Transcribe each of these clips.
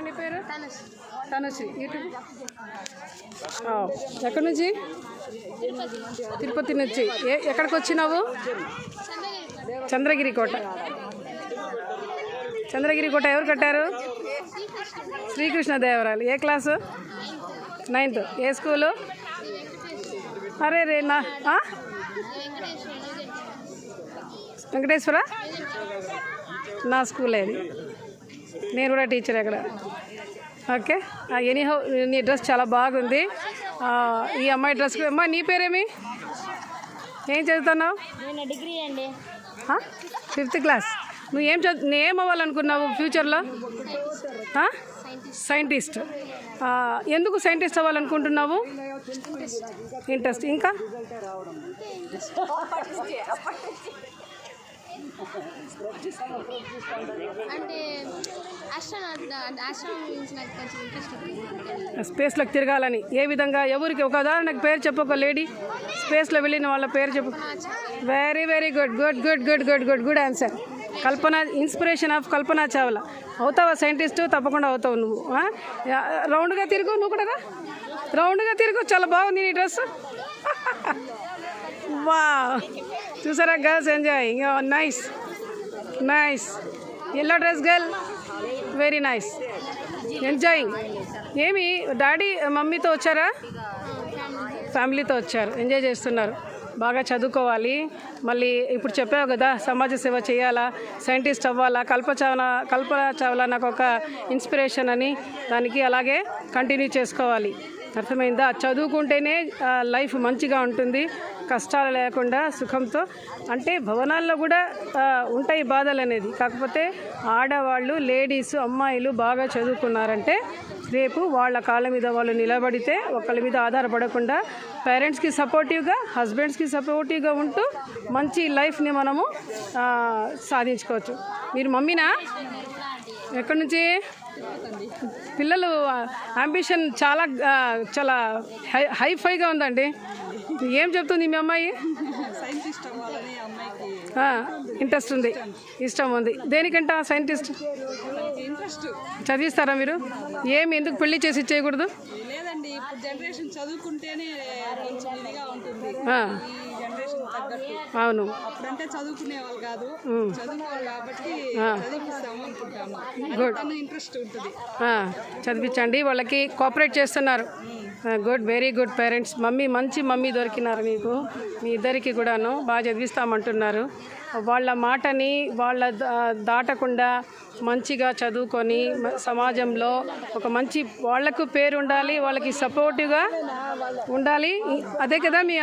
నీ పేరు? తనుశ్రీ. యూట్యూబ్ ఎక్కడి నుంచి? తిరుపతి నుంచి. ఎక్కడికి వచ్చినావు? చంద్రగిరి కోట. చంద్రగిరి కోట ఎవరు కట్టారు? శ్రీకృష్ణదేవరాయలు. ఏ క్లాసు? 9th. ఏ స్కూలు? అరే రే నా వెంకటేశ్వర నా స్కూల్ అది. నేను కూడా టీచర్ అక్కడ. ఓకే. ఎనీహౌ నీ డ్రెస్ చాలా బాగుంది. ఈ అమ్మాయి డ్రెస్. అమ్మా నీ పేరేమి? ఏం చదువుతున్నావు? డిగ్రీ అండి. 5th class. నువ్వు ఏం అవ్వాలనుకున్నావు ఫ్యూచర్లో? సైంటిస్ట్. ఎందుకు సైంటిస్ట్ అవ్వాలనుకుంటున్నావు? ఇంట్రెస్ట్. ఇంకా స్పేస్లోకి తిరగాలని. ఏ విధంగా? ఎవరికి? ఒక ఉదాహరణకు పేరు చెప్పు. ఒక లేడీ స్పేస్లో వెళ్ళిన వాళ్ళ పేరు చెప్పు. Very very good good good good good good good answer. Kalpana. Inspiration of Kalpana Chawla. అవుతావా సైంటిస్టు? తప్పకుండా అవుతావు నువ్వు. రౌండ్గా తిరుగు. నువ్వు కూడా రౌండ్గా తిరుగు. చాలా బాగుంది నీ డ్రెస్. వా చూసారా girls enjoying. Nice nice. Yellow dress girl. Very nice. Enjoying. ఏమి డాడీ మమ్మీతో వచ్చారా? ఫ్యామిలీతో వచ్చారు. ఎంజాయ్ చేస్తున్నారు. బాగా చదువుకోవాలి. మళ్ళీ ఇప్పుడు చెప్పావు కదా సమాజ సేవ చేయాలా, సైంటిస్ట్ అవ్వాలా. కల్పన చావ్లా నాకు ఒక ఇన్స్పిరేషన్ అని. దానికి అలాగే కంటిన్యూ చేసుకోవాలి. అర్థమైందా? చదువుకుంటేనే లైఫ్ మంచిగా ఉంటుంది, కష్టాలు లేకుండా సుఖంతో. అంటే భవనాల్లో కూడా ఉంటాయి బాధలు అనేది. కాకపోతే ఆడవాళ్ళు, లేడీస్, అమ్మాయిలు బాగా చదువుకున్నారంటే రేపు వాళ్ళ కాళ్ళ మీద వాళ్ళు నిలబడితే ఒకళ్ళ మీద ఆధారపడకుండా పేరెంట్స్కి సపోర్టివ్గా, హస్బెండ్స్కి సపోర్టివ్గా ఉంటూ మంచి లైఫ్ని మనము సాధించుకోవచ్చు. మీరు మమ్మీనా? ఎక్కడి నుంచి? పిల్లలు అంబిషన్ చాలా చాలా హైఫైగా ఉందండి. ఏం చెప్తుంది మీ అమ్మాయి? ఇంట్రెస్ట్ ఉంది, ఇష్టం ఉంది. దేనికంటే సైంటిస్ట్ చదివిస్తారా మీరు? ఎందుకు పెళ్లి చేసి ఇచ్చేయకూడదు? అవును. గుడ్. చదివించండి. వాళ్ళకి కోఆపరేట్ చేస్తున్నారు. గుడ్. Very good parents. మంచి మమ్మీ దొరికినారు మీకు. మీ ఇద్దరికి కూడాను బాగా చదివిస్తామంటున్నారు. వాళ్ళ మాటని దాటకుండా మంచిగా చదువుకొని సమాజంలో ఒక మంచి వాళ్లకు పేరు ఉండాలి, వాళ్ళకి సపోర్టివ్గా ఉండాలి. అదే కదా మీ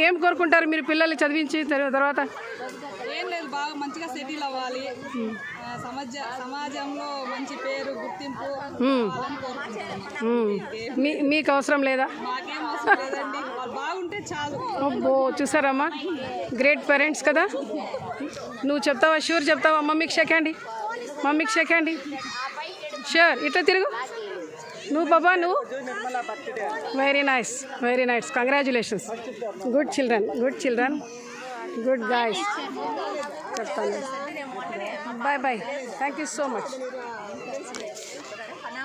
ఏం కోరుకుంటారు మీరు పిల్లల్ని చదివించి తర్వాత? ఏం లేదు, బాగా మంచిగా సెటిల్ అవ్వాలి, సమాజంలో మంచి పేరు, గుర్తింపు. మీకు అవసరం లేదా? మాకేం అవసరం లేదండి, బాగుంటే చాలు. అబ్బో చూసారమ్మా, గ్రేట్ పేరెంట్స్ కదా. నువ్వు చెప్తావా? షూర్ చెప్తావా? మమ్మీకి షేకండి, మమ్మీకి షేకండి. షూర్. ఇట్లా తిరుగు నువ్వు బాబా, నువ్వు. Very nice, very nice. Congratulations. Good children, good children, good guys. చెప్తాను. Bye bye. Thank you so much.